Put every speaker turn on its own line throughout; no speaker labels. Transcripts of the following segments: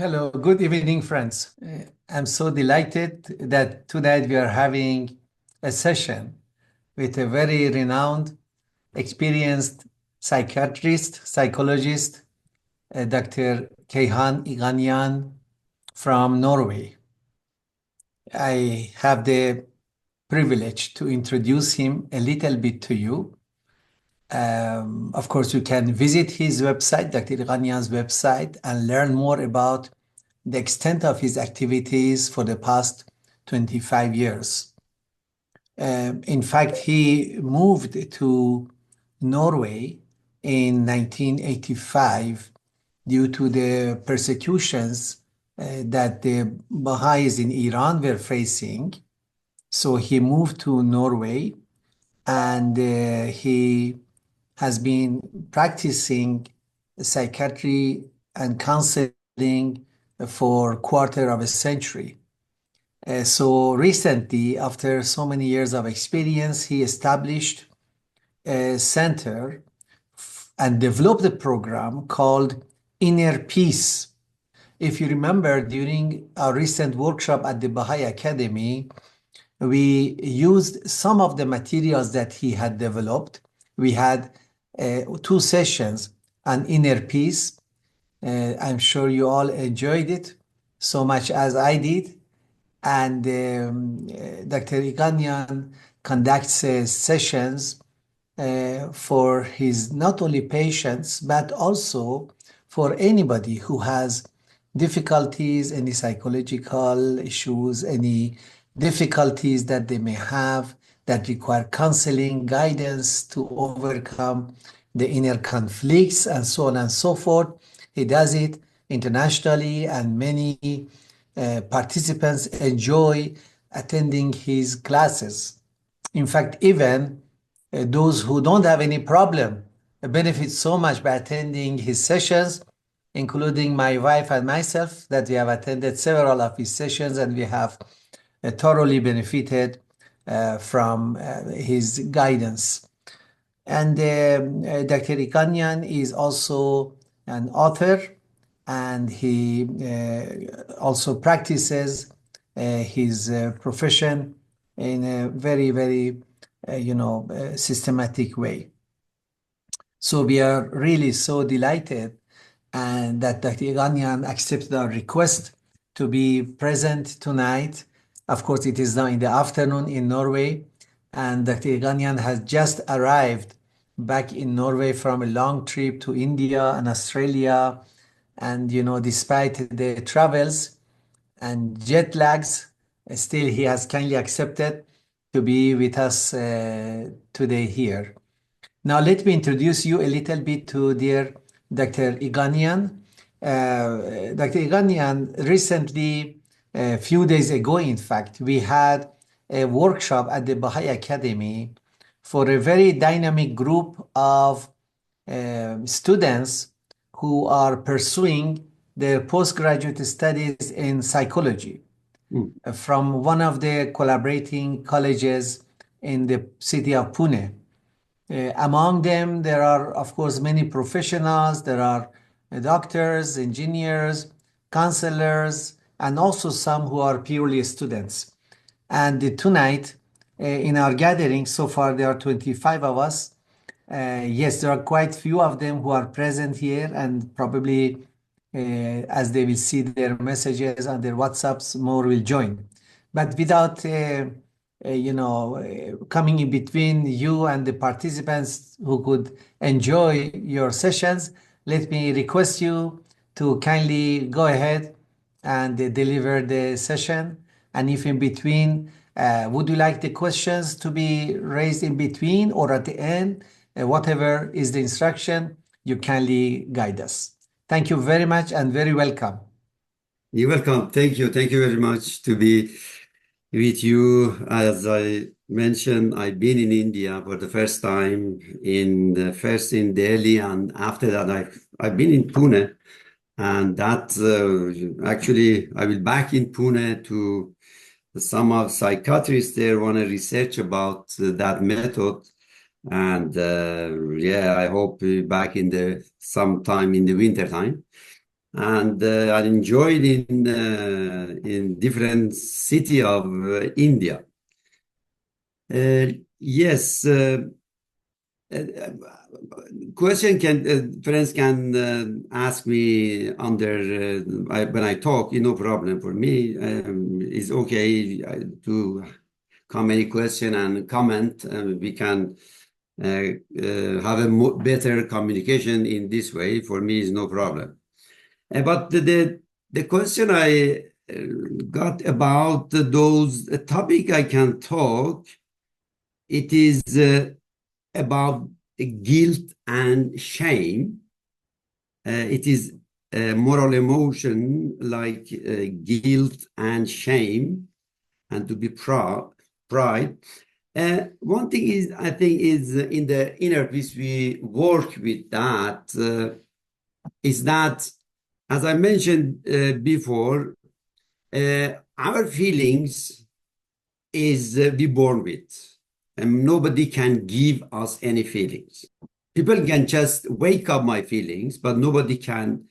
Hello, good evening, friends. I'm so delighted that tonight we are having a session with a very renowned, experienced psychiatrist, psychologist, Dr. Keyhan Ighanian from Norway. I have the privilege to introduce him a little bit to you. Of course, you can visit his website, Dr. Ighanian's website, and learn more about the extent of his activities for the past 25 years. In fact, he moved to Norway in 1985 due to the persecutions that the Bahais in Iran were facing. So he moved to Norway and he has been practicing psychiatry and counseling for a quarter of a century. So recently, after so many years of experience, he established a center and developed a program called Inner Peace. If you remember, during our recent workshop at the Bahai Academy, we used some of the materials that he had developed. We had two sessions on inner peace. I'm sure you all enjoyed it so much as I did. And Dr. Ighanian conducts sessions for his not only patients, but also for anybody who has difficulties, any psychological issues, any difficulties that they may have that require counseling, guidance to overcome the inner conflicts, and so on and so forth. He does it internationally, and many participants enjoy attending his classes. In fact, even those who don't have any problem benefit so much by attending his sessions, including my wife and myself, that we have attended several of his sessions and we have thoroughly benefited from his guidance. And Dr. Ighanian is also an author, and he also practices his profession in a very, very, systematic way. So we are really so delighted and that Dr. Ighanian accepted our request to be present tonight. Of course, it is now in the afternoon in Norway, and Dr. Ighanian has just arrived back in Norway from a long trip to India and Australia. And, despite the travels and jet lags, still he has kindly accepted to be with us today here. Now, let me introduce you a little bit to dear Dr. Ighanian. Dr. Ighanian, recently, a few days ago, in fact, we had a workshop at the Bahai Academy for a very dynamic group of students who are pursuing their postgraduate studies in psychology from one of the collaborating colleges in the city of Pune. Among them, there are, of course, many professionals. There are doctors, engineers, counselors, and also some who are purely students. And tonight, in our gathering, so far there are 25 of us. Yes, there are quite few of them who are present here, and probably as they will see their messages and their WhatsApps, more will join. But without coming in between you and the participants who could enjoy your sessions, let me request you to kindly go ahead and deliver the session. And if in between, would you like the questions to be raised in between or at the end? Whatever is the instruction, you kindly guide us. Thank you very much and very welcome.
You're welcome. Thank you. Thank you very much to be with you. As I mentioned, I've been in India for the first time, first in Delhi, and after that I've been in Pune. And that actually I will back in Pune to some of psychiatrists there want to research about that method. And I hope back in sometime in the winter time. and I enjoyed in different city of India. Yes, question friends can ask me under when I talk, no problem for me. It's okay to come any question and comment. We can have a better communication in this way. For me, is no problem. But the question I got about those topic I can talk, it is about guilt and shame. It is a moral emotion like guilt and shame, and to be pride. One thing is, I think, is in the inner peace we work with that. Is that, as I mentioned before, our feelings is we born with, and nobody can give us any feelings. People can just wake up my feelings, but nobody can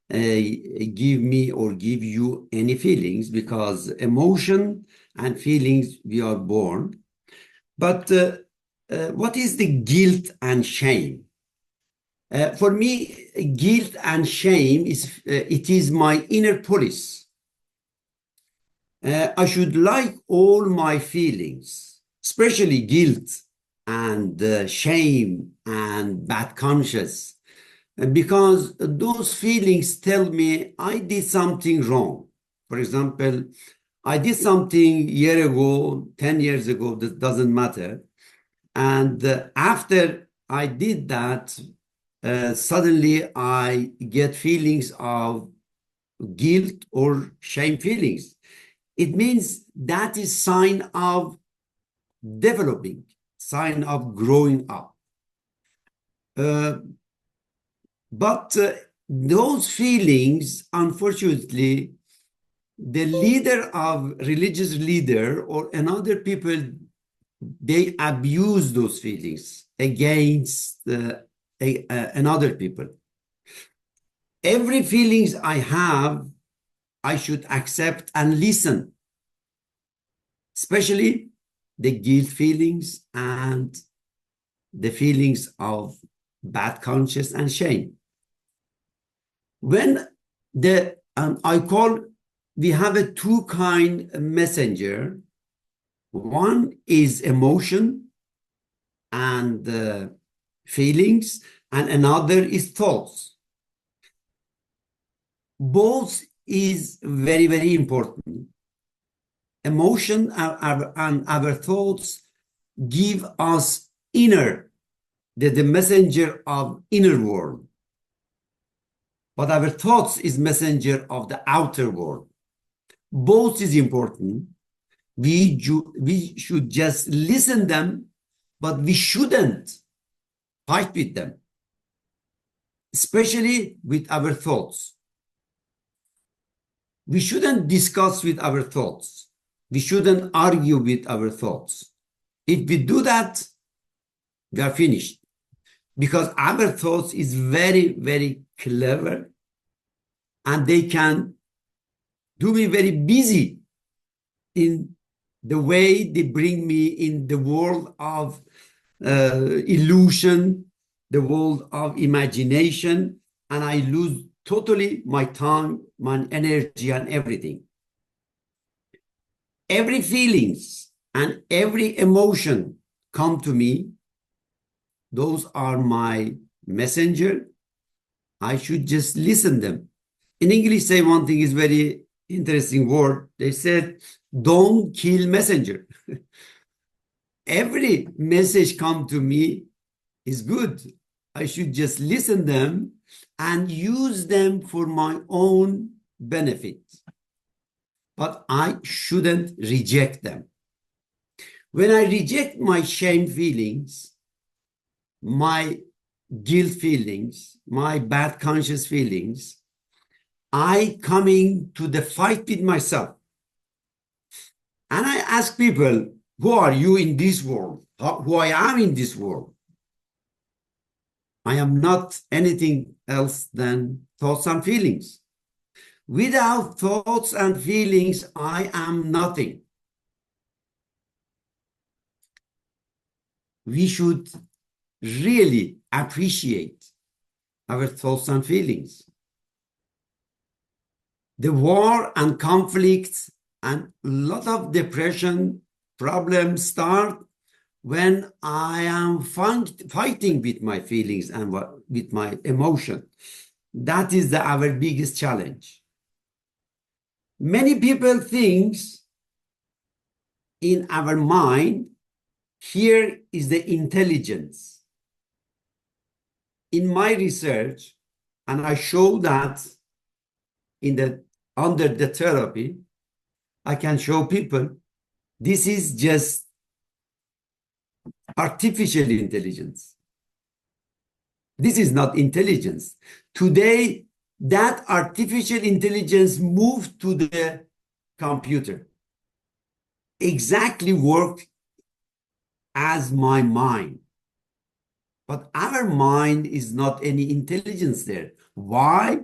give me or give you any feelings, because emotion and feelings we are born. But what is the guilt and shame? For me, guilt and shame is it is my inner police. I should like all my feelings, especially guilt and shame and bad conscience, because those feelings tell me I did something wrong. For example, I did something a year ago, 10 years ago, that doesn't matter. And after I did that, suddenly I get feelings of guilt or shame feelings. It means that is sign of developing, sign of growing up. But those feelings, unfortunately, the leader of religious leader or another people, they abuse those feelings against another people. Every feelings I have, I should accept and listen, especially the guilt feelings and the feelings of bad conscience and shame. When I call, we have a two kind messenger. One is emotion and feelings, and another is thoughts. Both is very, very important. Emotion and our thoughts give us inner, the messenger of inner world. But our thoughts is messenger of the outer world. Both is important. We should just listen them, but we shouldn't fight with them, especially with our thoughts. We shouldn't discuss with our thoughts. We shouldn't argue with our thoughts. If we do that, we are finished, because our thoughts is very, very clever, and they can do me very busy in the way they bring me in the world of illusion, the world of imagination, and I lose totally my time, my energy, and everything. Every feelings and every emotion come to me. Those are my messenger. I should just listen them. In English, say one thing is very interesting word. They said, don't kill messenger. Every message come to me is good. I should just listen them and use them for my own benefit. But I shouldn't reject them. When I reject my shame feelings, my guilt feelings, my bad conscious feelings, I coming to the fight with myself. And I ask people, who are you in this world? Who I am in this world? I am not anything else than thoughts and feelings. Without thoughts and feelings, I am nothing. We should really appreciate our thoughts and feelings. The war and conflicts and a lot of depression problems start when I am fighting with my feelings and with my emotion. That is our biggest challenge. Many people think in our mind, here is the intelligence. In my research, and I show that under the therapy, I can show people this is just artificial intelligence. This is not intelligence. Today, that artificial intelligence moved to the computer. Exactly work as my mind. But our mind is not any intelligence there. Why?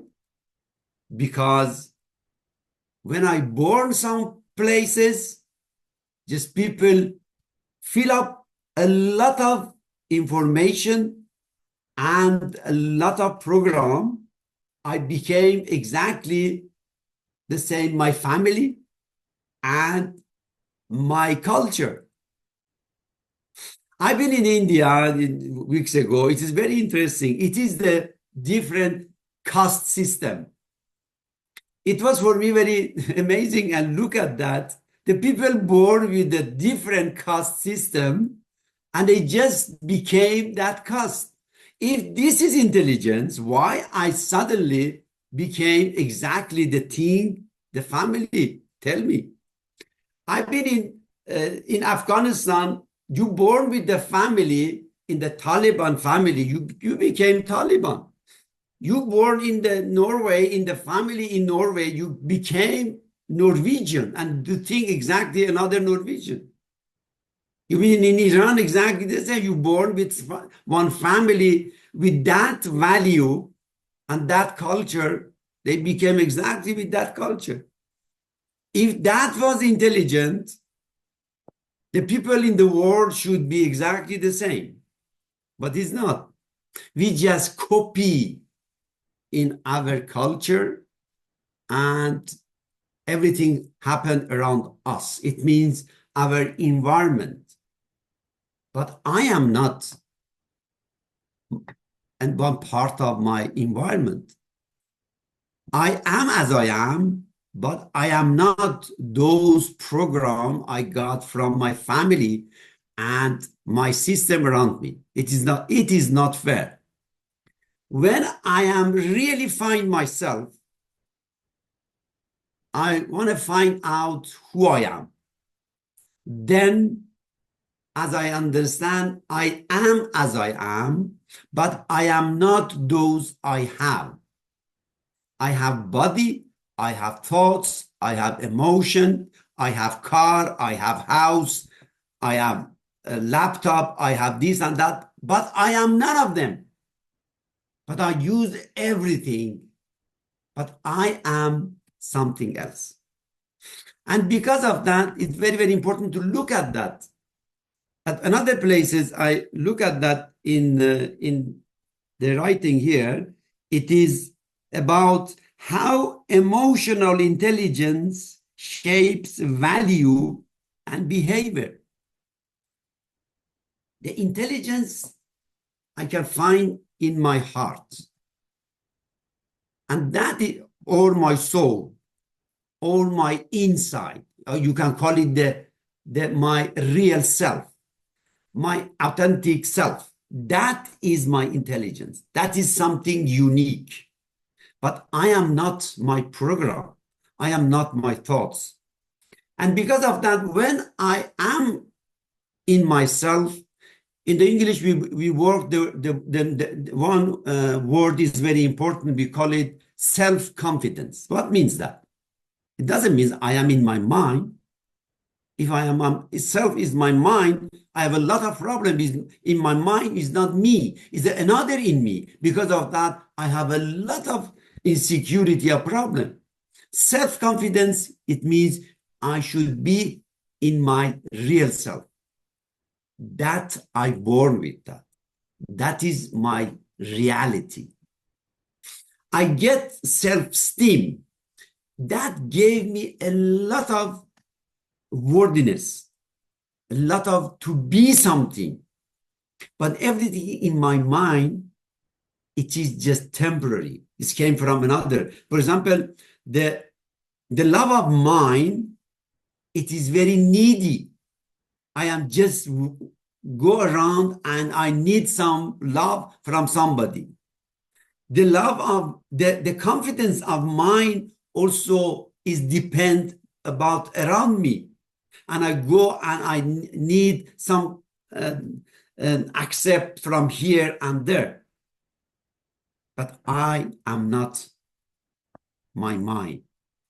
Because when I born some places, just people fill up a lot of information and a lot of program. I became exactly the same, my family and my culture. I've been in India weeks ago. It is very interesting. It is the different caste system. It was for me very amazing, and look at that. The people born with a different caste system, and they just became that caste. If this is intelligence, why I suddenly became exactly the team, the family? Tell me. I've been in Afghanistan. You born with the family in the Taliban family. You became Taliban. You born in the Norway, in the family in Norway, you became Norwegian, and you think exactly another Norwegian. You mean in Iran exactly the same. You born with one family with that value and that culture, they became exactly with that culture. If that was intelligent, the people in the world should be exactly the same. But it's not. We just copy in our culture, and everything happened around us. It means our environment. But I am not and one part of my environment. I am as I am, but I am not those programs I got from my family and my system around me. It is not fair. When I am really find myself, I want to find out who I am. Then, as I understand, I am as I am, but I am not those I have. I have body, I have thoughts, I have emotion, I have car, I have house, I have a laptop, I have this and that, but I am none of them. But I use everything, but I am something else. And because of that, it's very, very important to look at that. At another places, I look at that in the writing here. It is about how emotional intelligence shapes value and behavior. The intelligence I can find in my heart, and that is, or my soul, or my inside, or you can call it my real self, my authentic self. That is my intelligence. That is something unique. But I am not my program. I am not my thoughts. And because of that, when I am in myself, in the English, we work, the one word is very important. We call it self-confidence. What means that? It doesn't mean I am in my mind. If I am itself is my mind, I have a lot of problems. In my mind is not me. Is there another in me? Because of that, I have a lot of insecurity, a problem. Self-confidence, it means I should be in my real self. That I born with that. That is my reality. I get self-esteem. That gave me a lot of worthiness, a lot of to be something. But everything in my mind, it is just temporary. It came from another. For example, the love of mine, it is very needy. I am just go around and I need some love from somebody. The love of the confidence of mine also is depend about around me. And I go and I need some accept from here and there. But I am not my mind.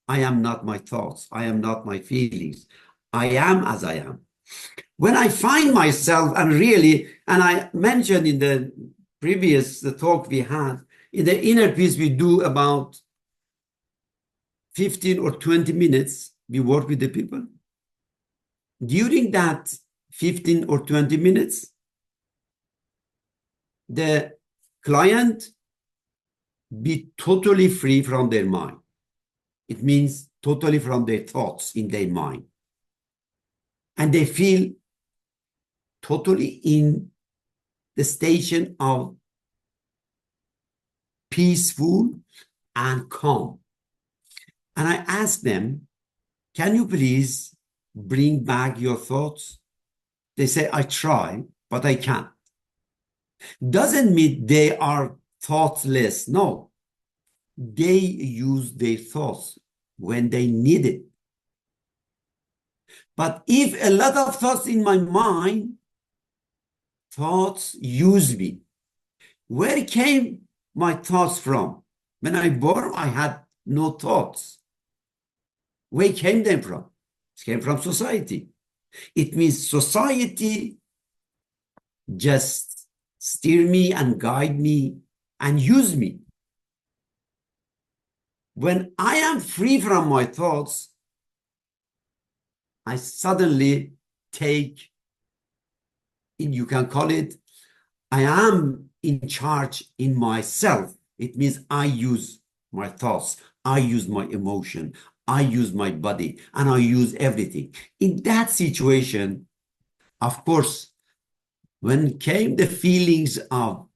I am not my thoughts. I am not my feelings. I am as I am. When I find myself and really, and I mentioned in the previous talk we had, in the inner peace we do about 15 or 20 minutes, we work with the people. During that 15 or 20 minutes, the client be totally free from their mind. It means totally from their thoughts in their mind. And they feel totally in the station of peaceful and calm. And I ask them, can you please bring back your thoughts? They say, I try, but I can't. Doesn't mean they are thoughtless. No, they use their thoughts when they need it. But if a lot of thoughts in my mind, thoughts use me. Where came my thoughts from? When I born, I had no thoughts. Where came they from? It came from society. It means society just steer me and guide me and use me. When I am free from my thoughts, I suddenly take, you can call it, I am in charge in myself. It means I use my thoughts, I use my emotion, I use my body, and I use everything. In that situation, of course, when came the feelings of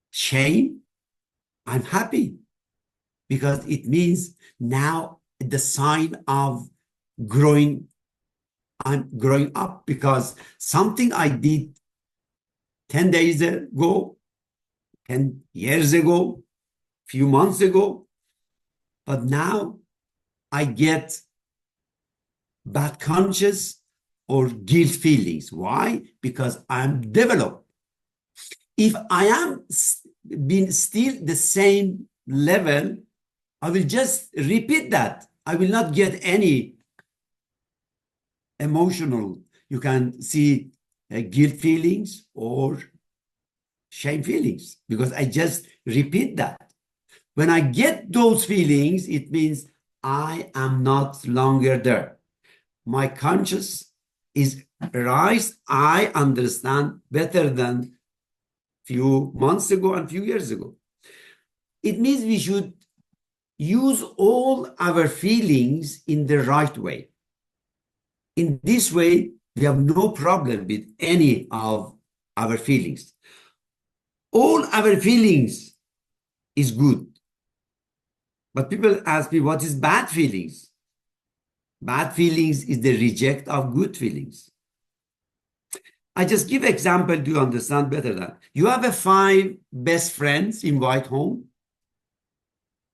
shame, I'm happy because it means now the sign of growing. I'm growing up because something I did 10 days ago, 10 years ago, few months ago, but now I get bad conscious or guilt feelings. Why? Because I'm developed. If I am being still the same level, I will just repeat that. I will not get any emotional, you can see guilt feelings or shame feelings because I just repeat that. When I get those feelings, it means I am not longer there. My conscious is rise. I understand better than few months ago and few years ago. It means we should use all our feelings in the right way. In this way, we have no problem with any of our feelings. All our feelings is good. But people ask me, what is bad feelings? Bad feelings is the reject of good feelings. I just give example to understand better that. You have 5 best friends invite home,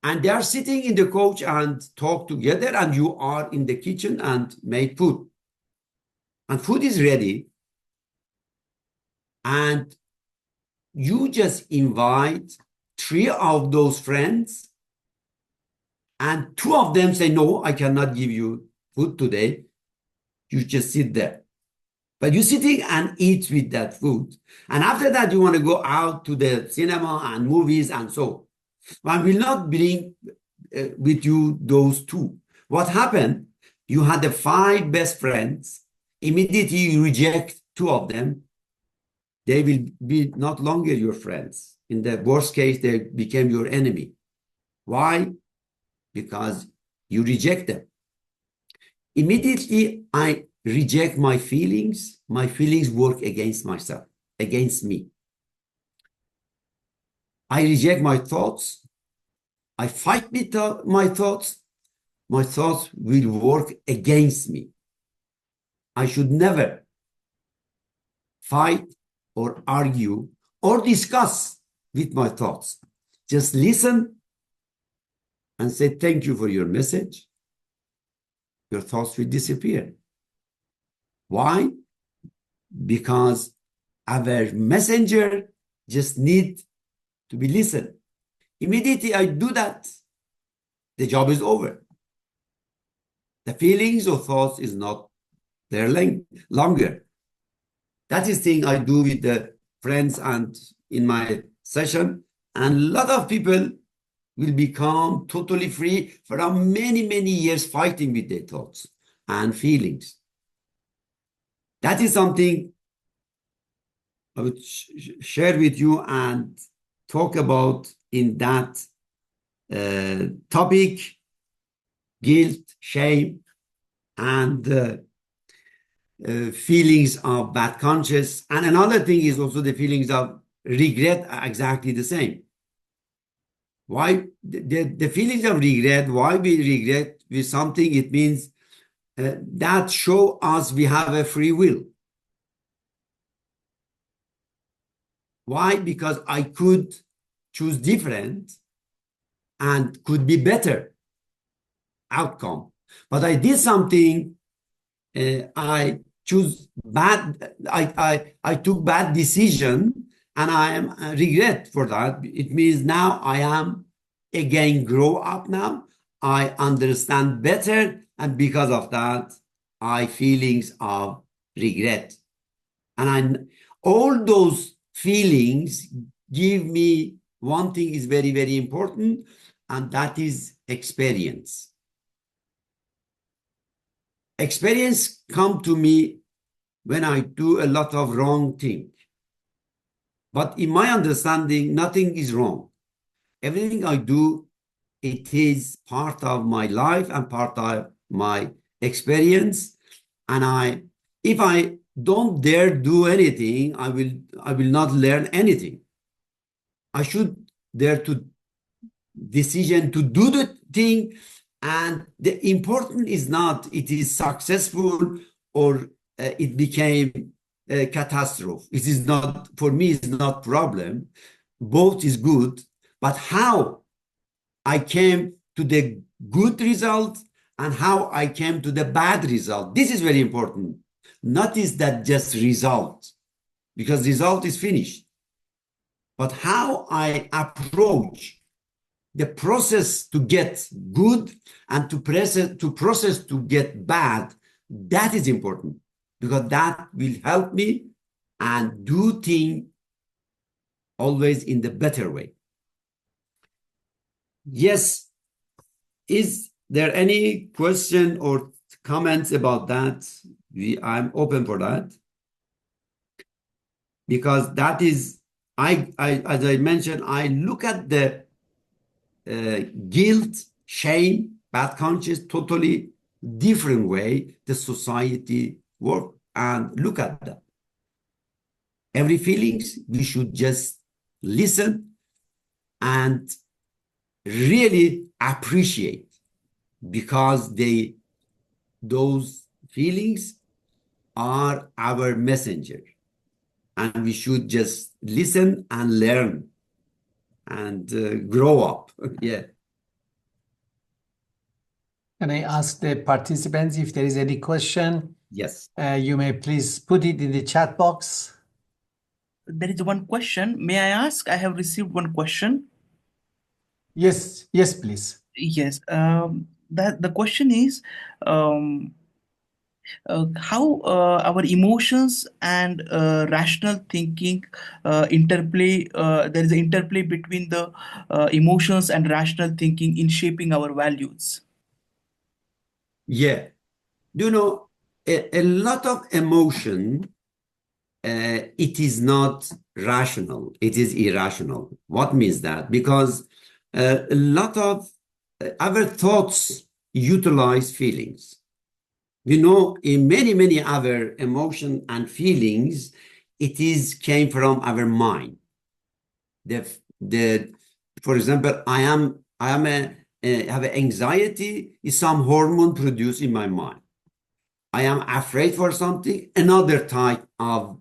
and they are sitting in the couch and talk together, and you are in the kitchen and make food. And food is ready, and you just invite 3 of those friends, and 2 of them say, no, I cannot give you food today. You just sit there. But you're sitting and eat with that food. And after that, you want to go out to the cinema and movies and so. I will not bring with you those two. What happened? You had the 5 best friends. Immediately you reject 2 of them. They will be not longer your friends. In the worst case, they became your enemy. Why? Because you reject them. Immediately I reject my feelings work against myself, against me. I reject my thoughts. I fight with my thoughts will work against me. I should never fight or argue or discuss with my thoughts. Just listen and say, thank you for your message. Your thoughts will disappear. Why? Because our messenger just need to be listened. Immediately I do that, the job is over. The feelings or thoughts is not there longer. That is thing I do with the friends and in my session. And a lot of people will become totally free from many, many years fighting with their thoughts and feelings. That is something I would share with you and talk about in that topic, guilt, shame, and feelings of bad conscience. And another thing is also the feelings of regret are exactly the same. Why? The feelings of regret, why we regret with something, it means that show us we have a free will. Why? Because I could choose different and could be better outcome. But I did something, I choose bad, I took bad decision and I am regret for that. It means now I am again grow up now. I understand better. And because of that, I feelings of regret. And all those feelings give me one thing is very, very important, and that is experience. Experience come to me when I do a lot of wrong things. But in my understanding, nothing is wrong. Everything I do, it is part of my life and part of my experience. And if I don't dare do anything, I will not learn anything. I should dare to decision to do the thing. And the important is not it is successful or it became a catastrophe. It is not, for me, it's not problem. Both is good, but how I came to the good result and how I came to the bad result. This is very important. Not is that just result, because result is finished. But how I approach the process to get good and to process to get bad, that is important, because that will help me and do things always in the better way. Yes. Is there any question or comments about that? I'm open for that. Because that is, as I mentioned, I look at the guilt, shame, bad conscience, totally different way the society work and look at that. Every feelings, we should just listen and really appreciate, because those feelings are our messenger, and we should just listen and learn and grow up. Yeah.
Can I ask the participants if there is any question?
Yes.
You may please put it in the chat box.
There is one question. May I ask? I have received one question.
Yes, please.
Yes. The question is, how our emotions and rational thinking interplay. There is an interplay between the emotions and rational thinking in shaping our values.
Yeah. Do you know, a lot of emotion, it is not rational, it is irrational. What means that? Because a lot of our thoughts utilize feelings. You know, in many other emotion and feelings, it is came from our mind. For example, have anxiety is some hormone produced in my mind. I am afraid for something, another type of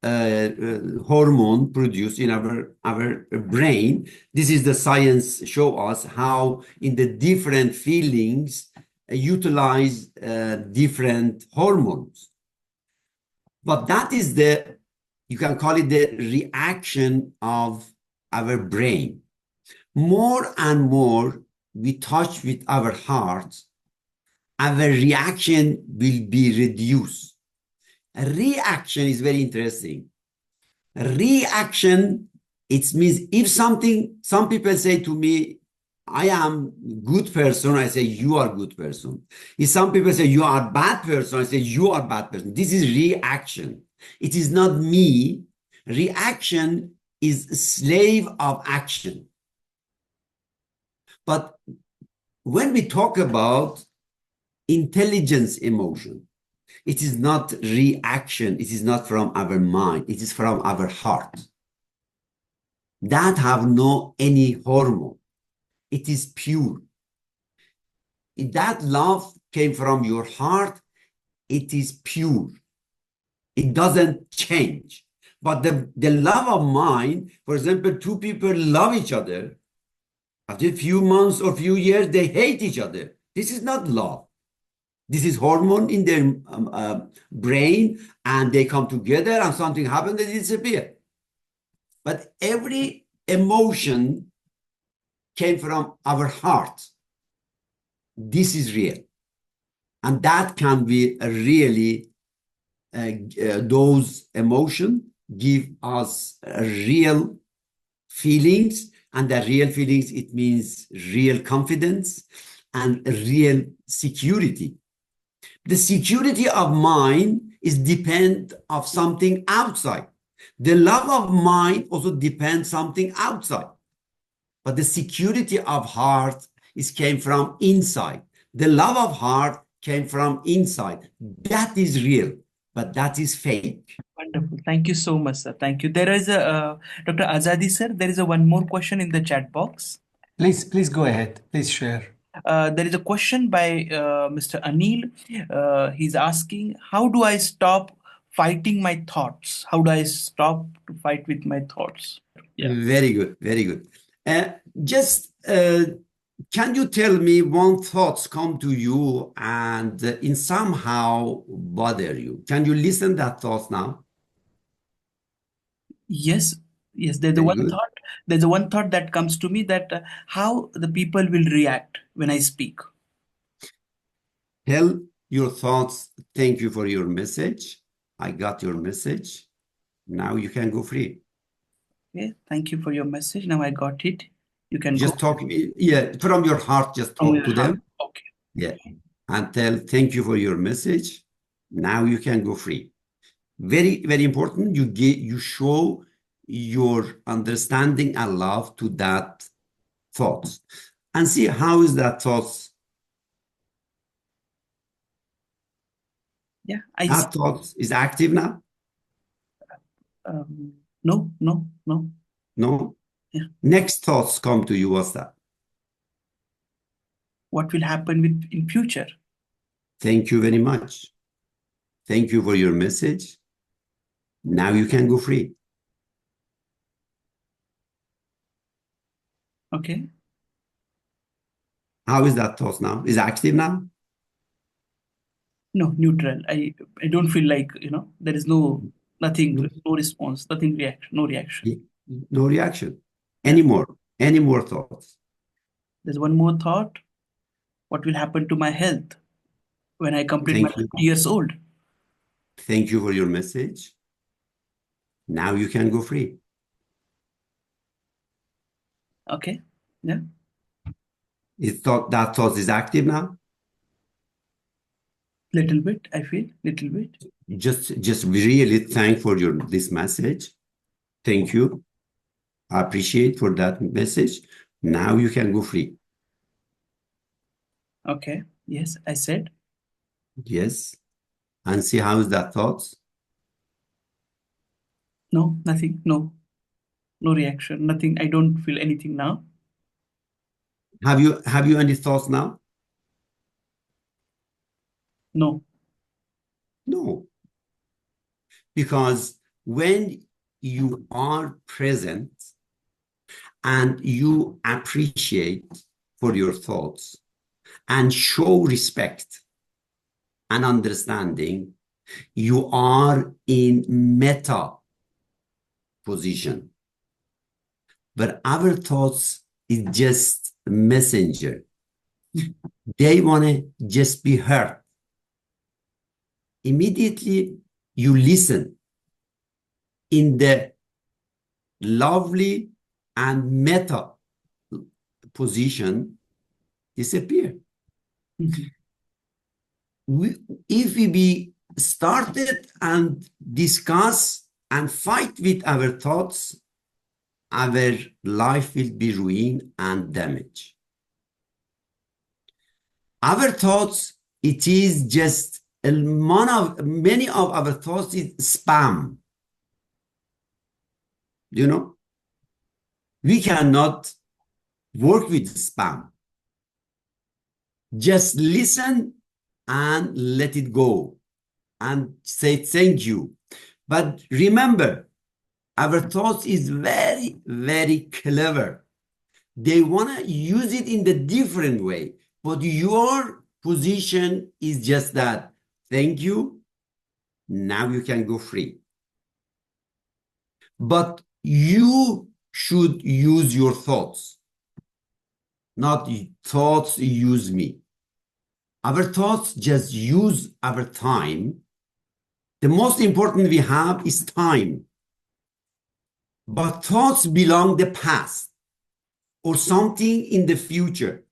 hormone produced in our brain. This is the science show us how in the different feelings utilize different hormones. But that is you can call it the reaction of our brain. More and more we touch with our hearts, our reaction will be reduced. A reaction is very interesting. A reaction, it means if something, some people say to me, I am good person, I say you are good person. If some people say you are bad person, I say you are bad person. This is reaction. It is not me. Reaction is slave of action. But when we talk about intelligence emotion, it is not reaction. It is not from our mind. It is from our heart. That have no any hormone. It is pure. If that love came from your heart, it is pure. It doesn't change. But the love of mind, for example, two people love each other. After a few months or few years, they hate each other. This is not love. This is hormone in their brain, and they come together and something happens, they disappear. But every emotion came from our heart. This is real. And that can be a really, those emotions give us real feelings. And the real feelings, it means real confidence and real security. The security of mind is depend of something outside. The love of mind also depends something outside. But the security of heart came from inside. The love of heart came from inside. That is real, but that is fake.
Wonderful. Thank you so much, sir. Thank you. There is a Dr. Azadi, sir. There is a one more question in the chat box.
Please go ahead. Please share.
There is a question by Mr. Anil. He's asking, how do I stop fighting my thoughts? How do I stop to fight with my thoughts? Yeah.
Very good, very good. Just can you tell me one thoughts come to you and in somehow bother you? Can you listen that thoughts now?
Yes, yes. There's a
Very
one
good.
thought. There's a one thought that comes to me that how the people will react when I speak.
Tell your thoughts. Thank you for your message. I got your message. Now you can go free.
Okay. Thank you for your message. Now I got it. You can
Just
go
talk, yeah, from your heart, just
from
talk
your
to
heart.
them.
Okay.
Yeah. And tell, thank you for your message. Now you can go free. Very, very important. You show your understanding and love to that thought. And see how is that thought.
Yeah.
That thought is active now?
No.
No?
Yeah.
Next thoughts come to you. What's that?
What will happen in future?
Thank you very much. Thank you for your message. Now you can go free.
Okay.
How is that thought now? Is it active now?
No, neutral. I don't feel like, there is nothing, no response, nothing reaction, no reaction.
No reaction.
Yeah.
Any more thoughts?
There's one more thought. What will happen to my health? when I complete my
Thank you.
50 years old.
Thank you for your message. Now you can go free.
Okay. Yeah.
That thought is active now.
Little bit, I feel. Little bit.
Just really thank for this message. Thank you. I appreciate for that message. Now you can go free.
Okay. Yes, I said.
Yes. And see how is that thoughts?
No, nothing. No. No reaction. Nothing. I don't feel anything now.
Have you any thoughts now?
No.
No. Because when you are present and you appreciate for your thoughts and show respect and understanding, you are in meta position. But our thoughts is just messenger. They want to just be heard. Immediately you listen in the lovely and meta position, disappear.
Mhm.
If we be started and discuss and fight with our thoughts, our life will be ruined and damaged. Our thoughts, it is just many of our thoughts is spam. You know, we cannot work with spam. Just listen and let it go and say thank you. But remember, our thoughts is very, very clever. They want to use it in the different way. But your position is just that. Thank you. Now you can go free. But you should use your thoughts, not thoughts use me. Our thoughts just use our time. The most important we have is time. But thoughts belong the past or something in the future.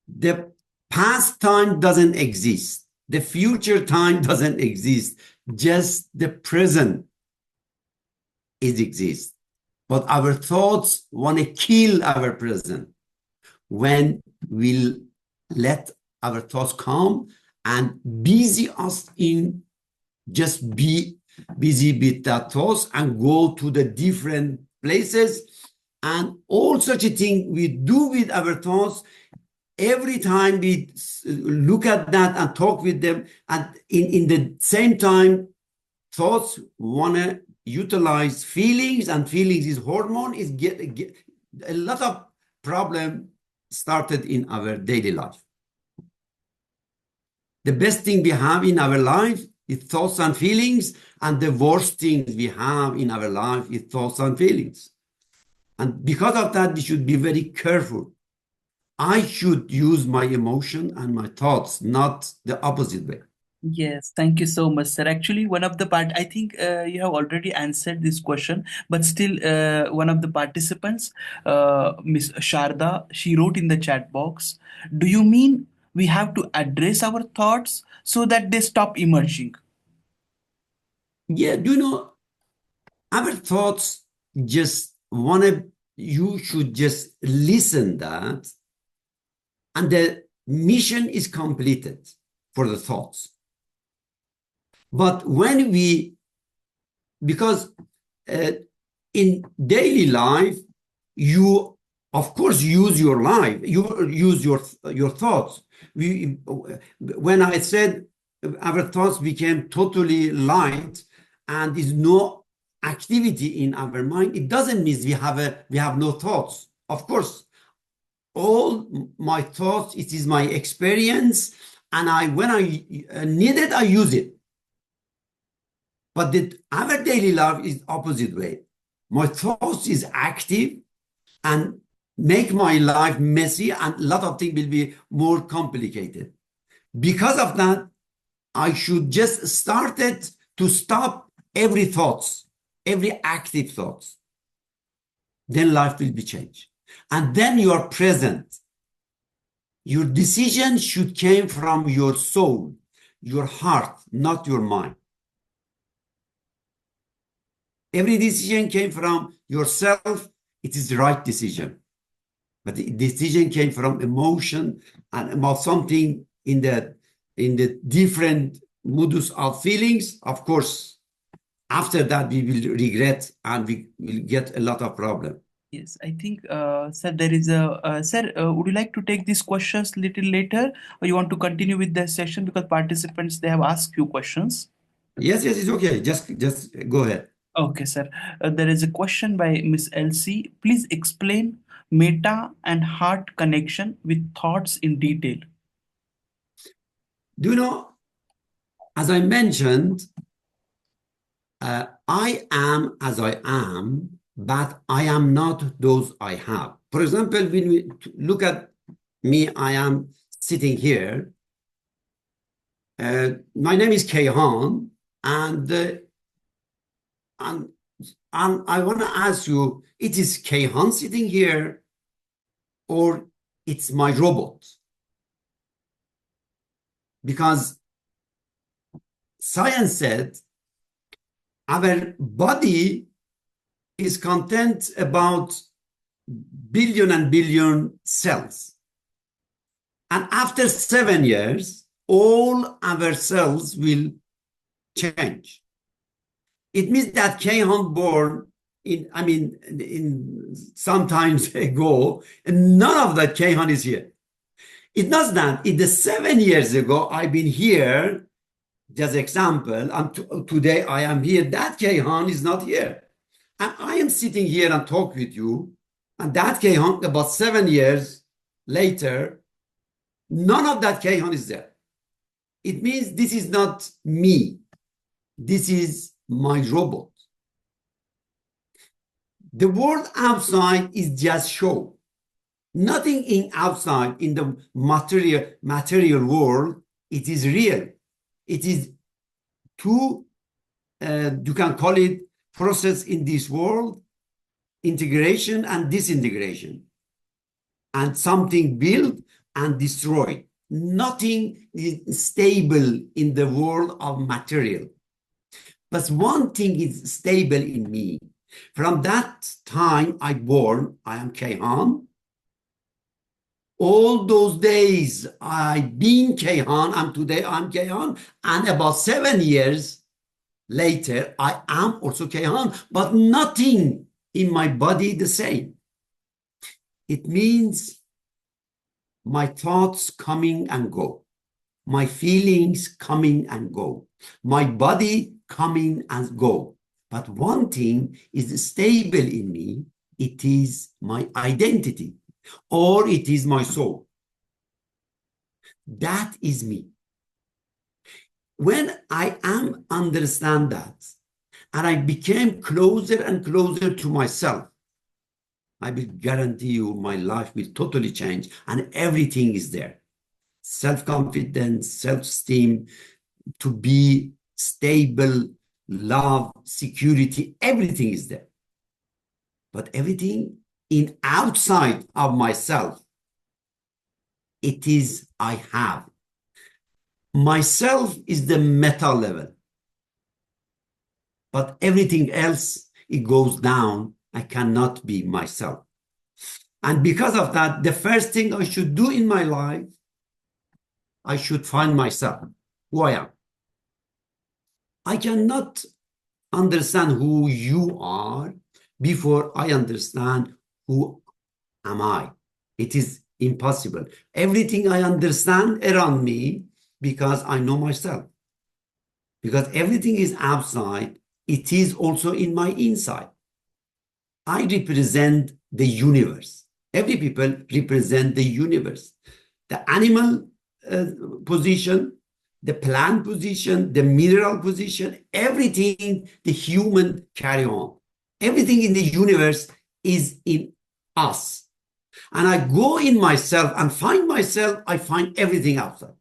The past time doesn't exist. The future time doesn't exist. Just the present exists. But our thoughts want to kill our present. When we'll let our thoughts come and busy us in just be busy with that thoughts and go to the different places and all such a thing we do with our thoughts. Every time we look at that and talk with them, and in the same time, thoughts want to utilize feelings, and feelings is hormone, is get a lot of problem started in our daily life. The best thing we have in our life is thoughts and feelings, and the worst things we have in our life is thoughts and feelings. And because of that, we should be very careful. I should use my emotion and my thoughts, not the opposite way.
Yes, thank you so much, sir. Actually, one of the I think you have already answered this question, but still, one of the participants, Miss Sharda, she wrote in the chat box, do you mean we have to address our thoughts so that they stop emerging?
Yeah, do you know, our thoughts just you should just listen that, and the mission is completed for the thoughts. But when because in daily life, you of course use your life, you use your thoughts. When I said our thoughts became totally light and is no activity in our mind, it doesn't mean we have no thoughts. Of course, all my thoughts, it is my experience, and when I need it, I use it. But our daily life is opposite way. My thoughts is active and make my life messy, and a lot of things will be more complicated. Because of that, I should just start it to stop every thoughts, every active thoughts. Then life will be changed. And then you are present. Your decision should come from your soul, your heart, not your mind. Every decision came from yourself. It is the right decision. But the decision came from emotion and about something in the different modus of feelings. Of course, after that, we will regret and we will get a lot of problem.
Yes, I think, sir, there is a sir. Would you like to take these questions little later, or you want to continue with the session because participants they have asked few questions?
Yes, it's okay. Just go ahead.
Okay, sir. There is a question by Miss Elsie. Please explain meta and heart connection with thoughts in detail.
Do you know, as I mentioned, I am as I am, but I am not those I have. For example, when we look at me, I am sitting here. My name is Keyhan, and I want to ask you, it is Keyhan sitting here, or it's my robot? Because science said our body is content about billion and billion cells. And after 7 years, all our cells will change. It means that Keyhan born in some times ago, and none of that Keyhan is here. It does that in the 7 years ago, I've been here, just example, and today I am here, that Keyhan is not here. And I am sitting here and talk with you, and that Keyhan, about 7 years later, none of that Keyhan is there. It means this is not me. This is my robot. The world outside is just show. Nothing in outside, in the material world, it is real. It is two, you can call it process in this world, integration and disintegration. And something built and destroyed. Nothing is stable in the world of material. But one thing is stable in me. From that time I born, I am Keyhan. All those days I've been Keyhan, and today I'm Keyhan. And about 7 years later, I am also Keyhan, but nothing in my body the same. It means my thoughts coming and go, my feelings coming and go, my body coming and go. But one thing is stable in me, it is my identity, or it is my soul. That is me. When I understand that, and I became closer and closer to myself, I will guarantee you my life will totally change, and everything is there. Self-confidence, self-esteem, to be stable, love, security, everything is there. But everything in outside of myself, it is I have. Myself is the meta level. But everything else, it goes down. I cannot be myself. And because of that, the first thing I should do in my life, I should find myself, who I am. I cannot understand who you are before I understand who am I. It is impossible. Everything I understand around me because I know myself. Because everything is outside, it is also in my inside. I represent the universe. Every people represent the universe. The animal position, the plant position, the mineral position, everything the human carry on. Everything in the universe is in us. And I go in myself and find myself, I find everything outside.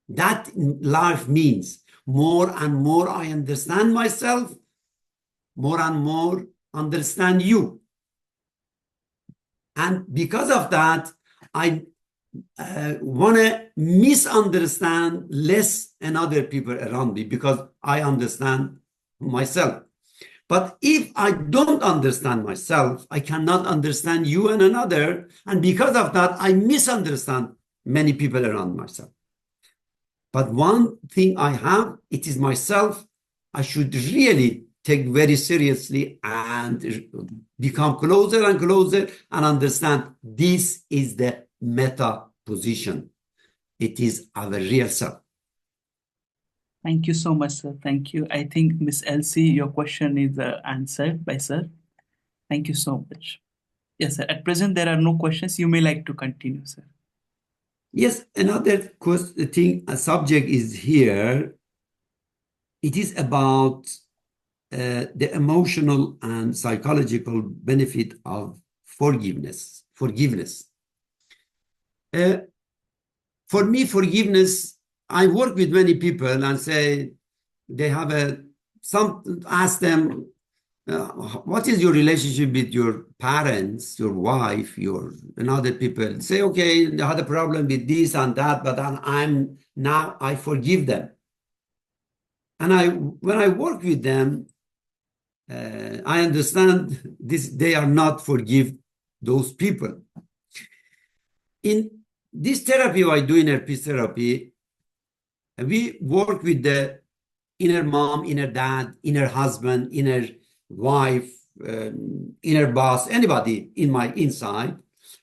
That life means more and more I understand myself, more and more understand you. And because of that, I want to misunderstand less and other people around me because I understand myself. But if I don't understand myself, I cannot understand you and another. And because of that, I misunderstand many people around myself. But one thing I have, it is myself. I should really take very seriously and become closer and closer and understand this is the meta position. It is our real self.
Thank you so much, sir. Thank you. I think Miss Elsie, your question is answered by sir. Thank you so much. Yes, sir. At present, there are no questions. You may like to continue, sir.
Yes, another thing, a subject is here. It is about the emotional and psychological benefit of forgiveness. For me, forgiveness, I work with many people and say they have ask them, what is your relationship with your parents, your wife, and other people? Say, okay, they had a problem with this and that, but I forgive them. And when I work with them, I understand they are not forgive those people. In this therapy I do, inner peace therapy, we work with the inner mom, inner dad, inner husband, inner wife, inner boss, anybody in my inside.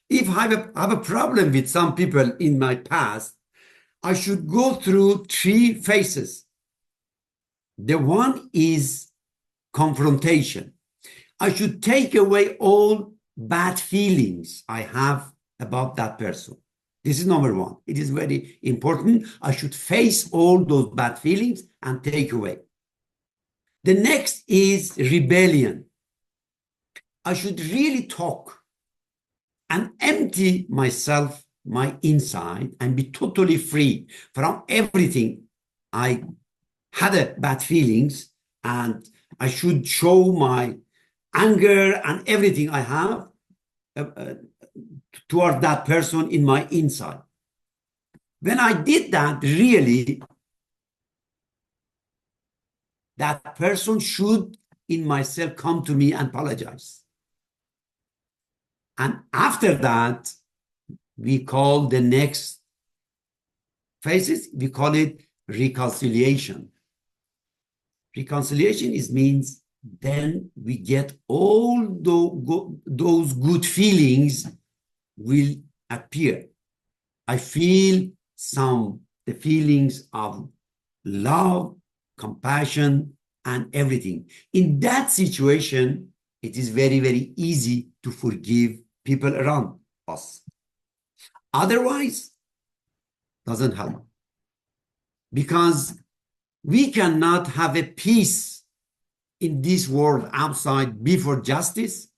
If I have a problem with some people in my past, I should go through 3 phases. The one is confrontation. I should take away all bad feelings I have about that person. This is number 1. It is very important. I should face all those bad feelings and take away. The next is rebellion. I should really talk and empty myself, my inside, and be totally free from everything. I had bad feelings, and I should show my anger and everything I have toward that person in my inside. When I did that, really, that person should in myself come to me and apologize. And after that, we call the next phases, we call it reconciliation. Reconciliation means then we get all those good feelings will appear. I feel the feelings of love, compassion, and everything. In that situation, it is very, very easy to forgive people around us. Otherwise, doesn't help. Because we cannot have a peace in this world outside before justice,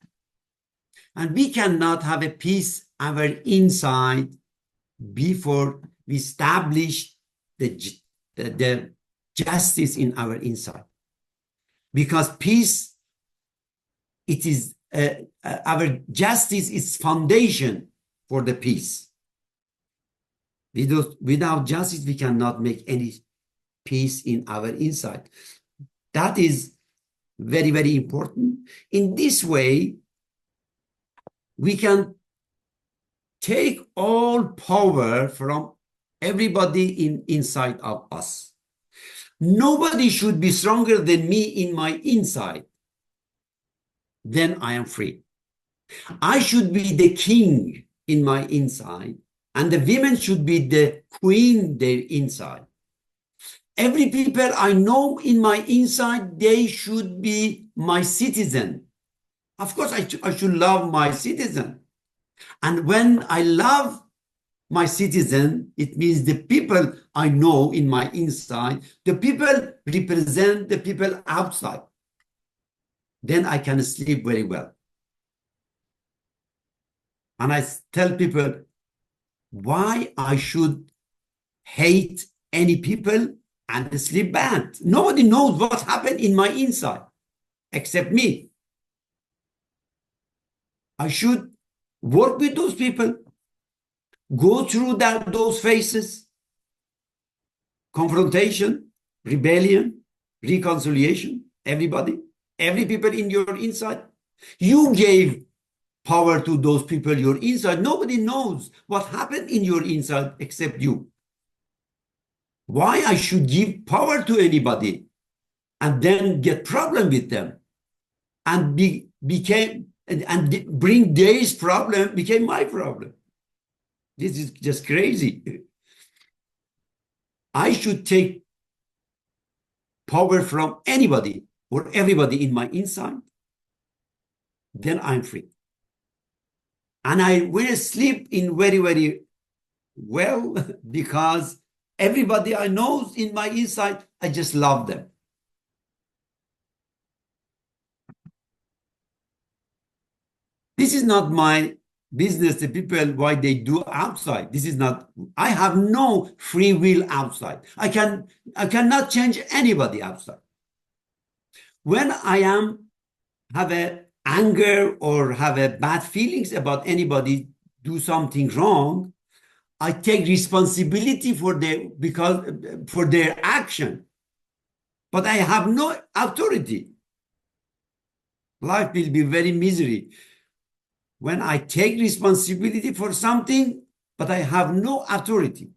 and we cannot have a peace our inside before we establish the justice in our inside. Because peace, it is our justice is foundation for the peace. Without justice, we cannot make any peace in our inside. That is very, very important. In this way, we can take all power from everybody inside of us. Nobody should be stronger than me in my inside. Then I am free. I should be the king in my inside, and the women should be the queen there inside. Every people I know in my inside, they should be my citizen. Of course, I should love my citizen. And when I love my citizen, it means the people I know in my inside, the people represent the people outside. Then I can sleep very well. And I tell people why I should hate any people and sleep bad. Nobody knows what happened in my inside except me. I should work with those people, go through those phases, confrontation, rebellion, reconciliation, every people in your inside. You gave power to those people, your inside. Nobody knows what happened in your inside except you. Why I should give power to anybody and then get problem with them and bring their problem became my problem. This is just crazy. I should take power from anybody or everybody in my inside. Then I'm free. And I will sleep in very, very well because everybody I know in my inside, I just love them. This is not my business, the people, why they do outside. This is not, I have no free will outside. I cannot change anybody outside. When I have a anger or have a bad feelings about anybody do something wrong, I take responsibility for their action, but I have no authority. Life will be very misery when I take responsibility for something, but I have no authority.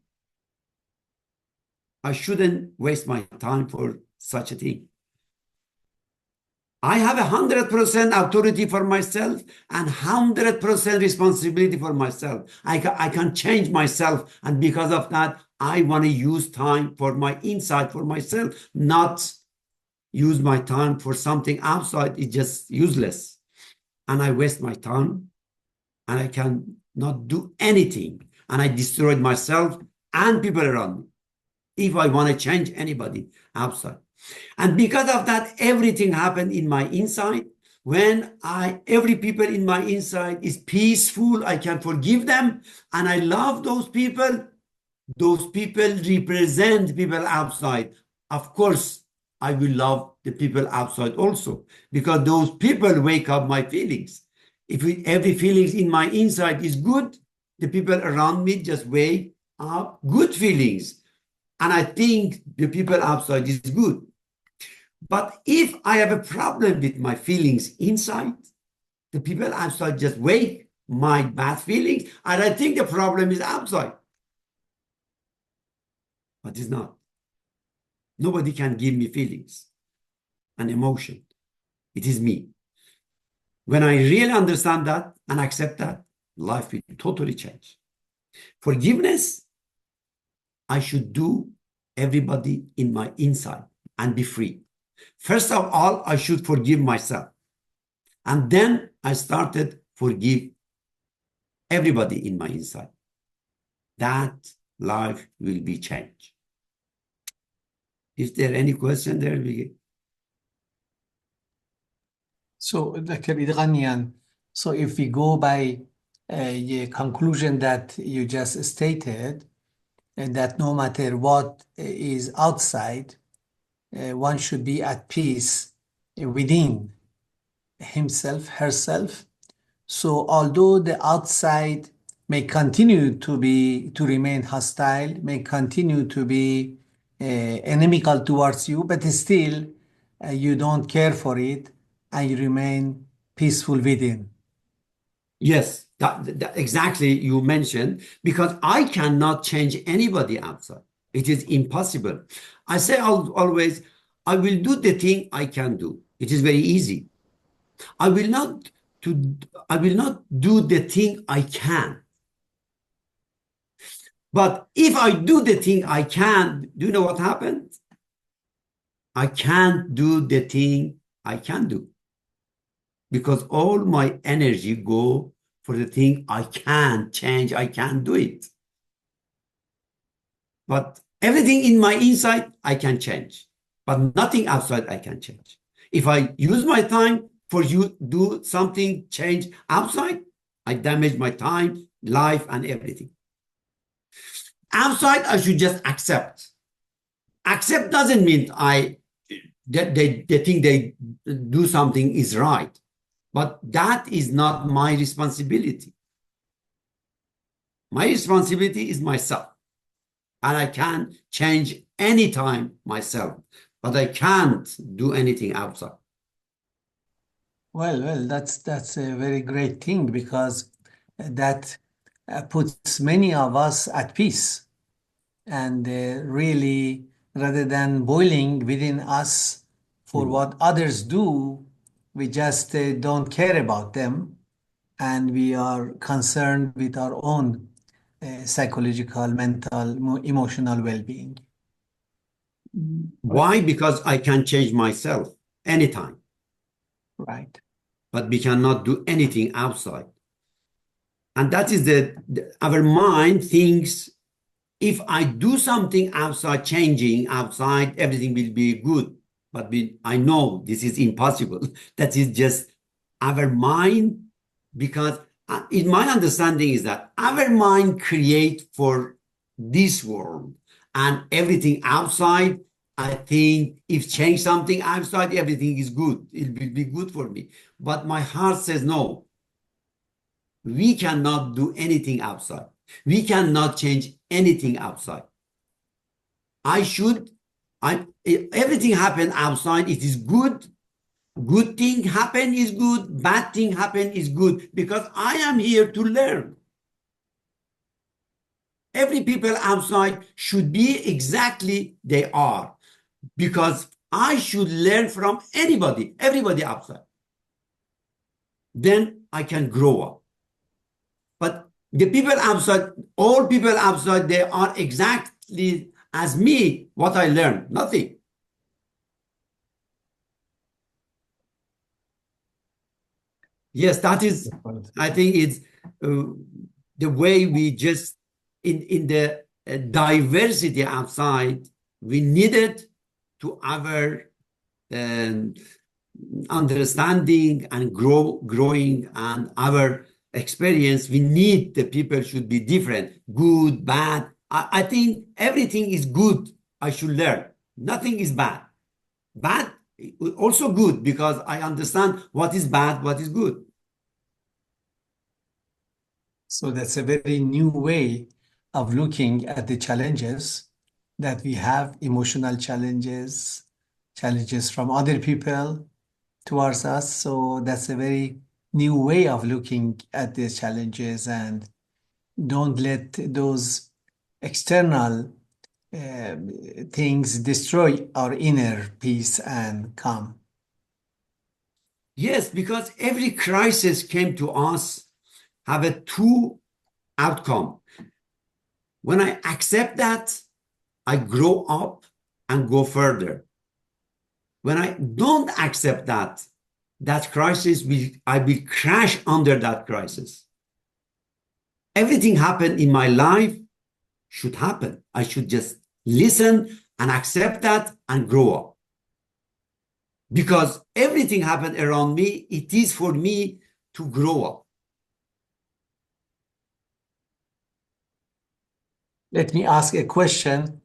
I shouldn't waste my time for such a thing. I have 100% authority for myself and 100% responsibility for myself. I can change myself, and because of that, I want to use time for my inside, for myself, not use my time for something outside. It's just useless. And I waste my time, and I can not do anything. And I destroyed myself and people around me if I want to change anybody outside. And because of that, everything happened in my inside. When every people in my inside is peaceful, I can forgive them. And I love those people. Those people represent people outside. Of course, I will love the people outside also, because those people wake up my feelings. If every feeling in my inside is good, the people around me just wake up good feelings. And I think the people outside is good. But if I have a problem with my feelings inside, the people outside just wake my bad feelings, and I think the problem is outside. But it's not. Nobody can give me feelings and emotion. It is me. When I really understand that and accept that, life will totally change. Forgiveness, I should do everybody in my inside and be free. First of all, I should forgive myself. And then I started forgive everybody in my inside. That life will be changed. Is there any question there?
So, Dr. Ighanian, so if we go by the conclusion that you just stated, and that no matter what is outside, one should be at peace within himself, herself. So although the outside may continue to remain hostile, may continue to be inimical towards you, but still you don't care for it and you remain peaceful within.
Yes, that exactly you mentioned, because I cannot change anybody outside. It is impossible. I say always, I will do the thing I can do. It is very easy. I will not do the thing I can. But if I do the thing I can, do you know what happens? I can't do the thing I can do, because all my energy go for the thing I can change, I can do it. But everything in my inside, I can change. But nothing outside I can change. If I use my time for you do something, change outside, I damage my time, life, and everything. Outside, I should just accept. accept doesn't mean they think they do something is right, but that is not my responsibility. My responsibility is myself, and I can change anytime myself, but I can't do anything outside.
Well, that's a very great thing because that puts many of us at peace and really, rather than boiling within us for what others do, we just don't care about them and we are concerned with our own psychological, mental, emotional well-being.
Why? Because I can change myself anytime,
Right.
but we cannot do anything outside. And that is our mind thinks if I do something outside, changing outside, everything will be good. But I know this is impossible. That is just our mind, because in my understanding is that our mind creates for this world, and everything outside, I think if change something outside, everything is good. It will be good for me. But my heart says no. We cannot do anything outside. We cannot change anything outside. Everything happen outside, it is good. Good thing happen is good. Bad thing happen is good, because I am here to learn. Every people outside should be exactly they are, because I should learn from everybody outside. Then I can grow up. But the people outside, all people outside, they are exactly as me, what I learned, nothing. Yes, that is, I think it's the way we just, in the diversity outside, we needed to our understanding and growing and our experience, we need the people should be different, good, bad. I think everything is good. I should learn. Nothing is bad. Bad, also good, because I understand what is bad, what is good.
So that's a very new way of looking at the challenges that we have, emotional challenges, challenges from other people towards us. So that's a very new way of looking at these challenges, and don't let those external things destroy our inner peace and calm.
Yes, because every crisis came to us have a two outcome. When I accept that, I grow up and go further. When I don't accept that crisis, I will crash under that crisis. Everything happened in my life should happen. I should just listen and accept that and grow up. Because everything happened around me, it is for me to grow up.
Let me ask a question,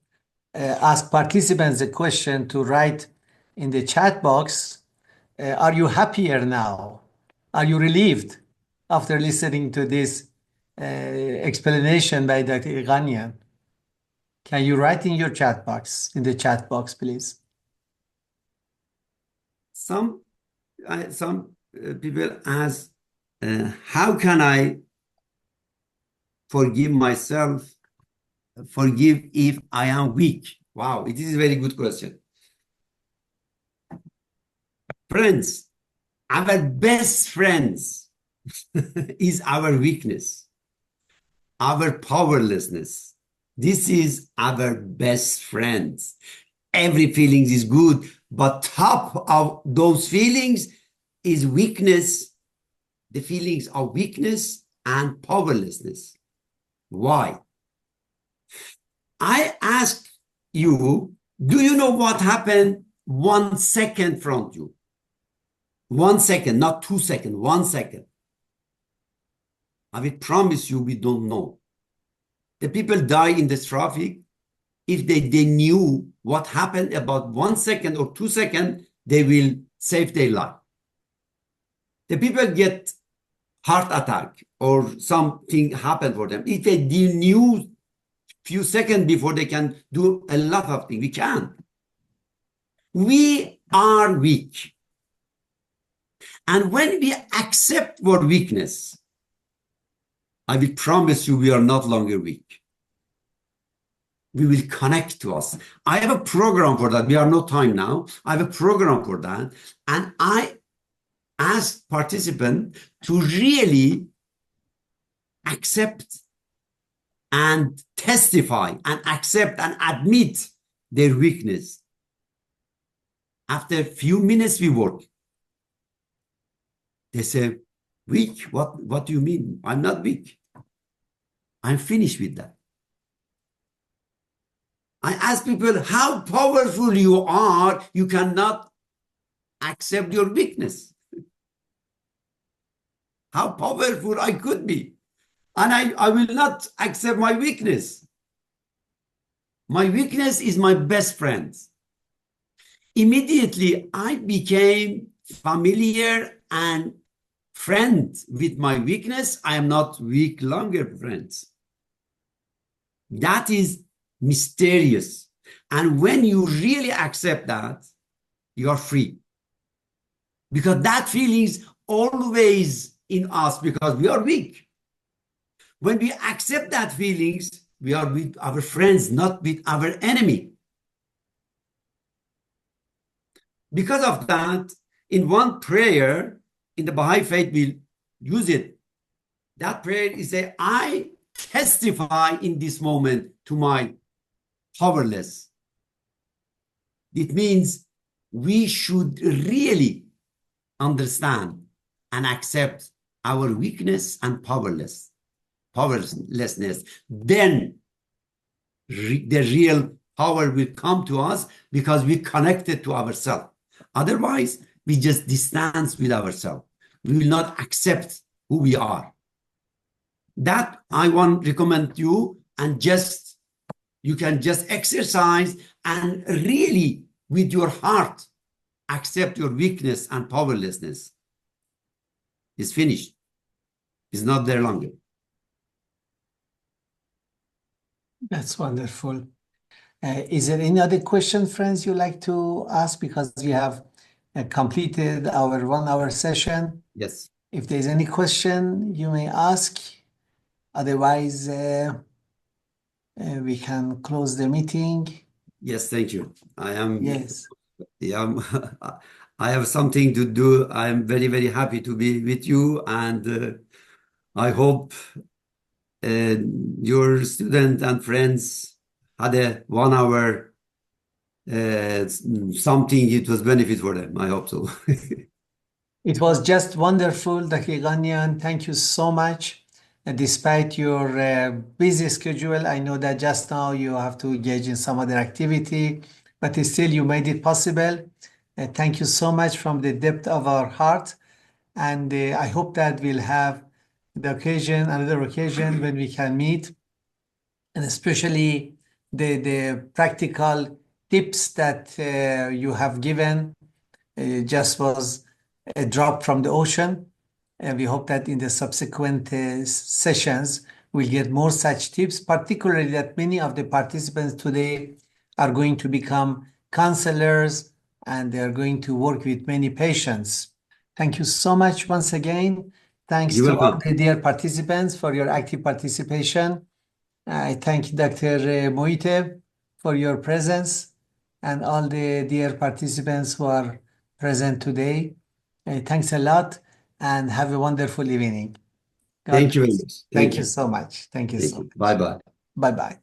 ask participants a question to write in the chat box. Are you happier now? Are you relieved after listening to this explanation by Dr. Ighanian? Can you write in your chat box, in the chat box, please?
Some people ask, how can I forgive myself, forgive if I am weak? Wow, it is a very good question. Friends, our best friends is our weakness, our powerlessness. This is our best friends. Every feeling is good, but top of those feelings is weakness, the feelings of weakness and powerlessness. Why? I ask you, do you know what happened 1 second from you? 1 second, not 2 seconds, 1 second. I will promise you we don't know. The people die in the traffic if they knew what happened about 1 second or 2 seconds, they will save their life. The people get heart attack or something happened for them. If they knew few seconds before, they can do a lot of things. We can't. We are weak. And when we accept our weakness, I will promise you we are not longer weak. We will connect to us. I have a program for that. We have no time now. I have a program for that. And I ask participants to really accept and testify and accept and admit their weakness. After a few minutes we work, they say, weak? What do you mean? I'm not weak. I'm finished with that. I ask people how powerful you are. You cannot accept your weakness. How powerful I could be. And I will not accept my weakness. My weakness is my best friend. Immediately, I became familiar and friend with my weakness. I am not weak longer, friends. That is mysterious. And when you really accept that, you are free. Because that feeling is always in us because we are weak. When we accept that feelings, we are with our friends, not with our enemy. Because of that, in one prayer, in the Bahai faith, we use it. That prayer is I testify in this moment to my powerless. It means we should really understand and accept our weakness and powerlessness. Then the real power will come to us because we connected to ourselves. Otherwise, we just distance with ourselves. We will not accept who we are. That I want to recommend you, and you can just exercise and really with your heart accept your weakness and powerlessness. It's finished. It's not there longer.
That's wonderful. Is there any other question, friends, you'd like to ask? Because we have completed our 1 hour session.
Yes.
If there's any question, you may ask. Otherwise, we can close the meeting.
Yes, thank you.
Yes.
I have something to do. I'm very, very happy to be with you, and I hope your students and friends had a 1 hour something. It was benefit for them. I hope so.
It was just wonderful, Dr. Ighanian. Thank you so much. Despite your busy schedule, I know that just now you have to engage in some other activity, but still you made it possible. Thank you so much from the depth of our heart. And I hope that we'll have another occasion when we can meet, and especially the practical tips that you have given just was a drop from the ocean. And we hope that in the subsequent sessions, we'll get more such tips, particularly that many of the participants today are going to become counselors and they're going to work with many patients. Thank you so much once again. Thanks
You're
to all
welcome.
the dear participants for your active participation. I thank Dr. Moite for your presence and all the dear participants who are present today. Thanks a lot and have a wonderful evening. God
Thank you very
bless.
much.
Thank you so much. Thank you
Thank
so
you.
much.
Bye-bye.
Bye-bye.